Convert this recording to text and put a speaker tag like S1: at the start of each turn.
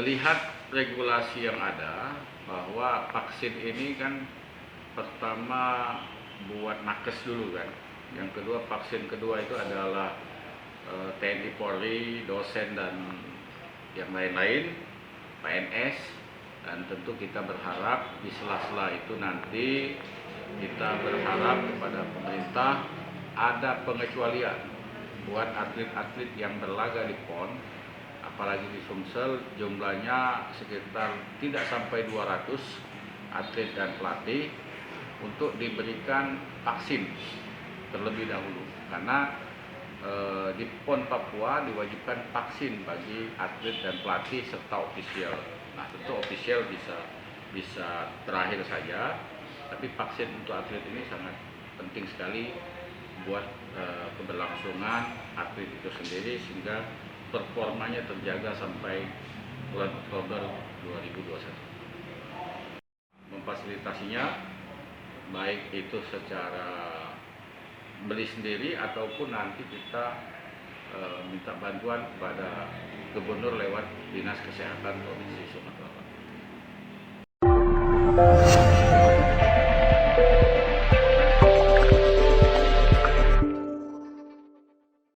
S1: melihat regulasi yang ada, bahwa vaksin ini kan pertama buat nakes dulu kan, yang kedua vaksin kedua itu adalah TNI Polri, dosen dan yang lain-lain, PNS, dan tentu kita berharap di sela-sela itu nanti kita berharap kepada pemerintah ada pengecualian buat atlet-atlet yang berlaga di PON, apalagi di Sumsel jumlahnya sekitar tidak sampai 200 atlet dan pelatih, untuk diberikan vaksin terlebih dahulu, karena di PON Papua diwajibkan vaksin bagi atlet dan pelatih serta ofisial. Nah, tentu ofisial bisa terakhir saja, tapi vaksin untuk atlet ini sangat penting sekali buat keberlangsungan atlet itu sendiri, sehingga performanya terjaga sampai bulan Oktober 2021. Memfasilitasinya baik itu secara beli sendiri ataupun nanti kita minta bantuan kepada gubernur lewat Dinas Kesehatan Provinsi Sumatera Barat.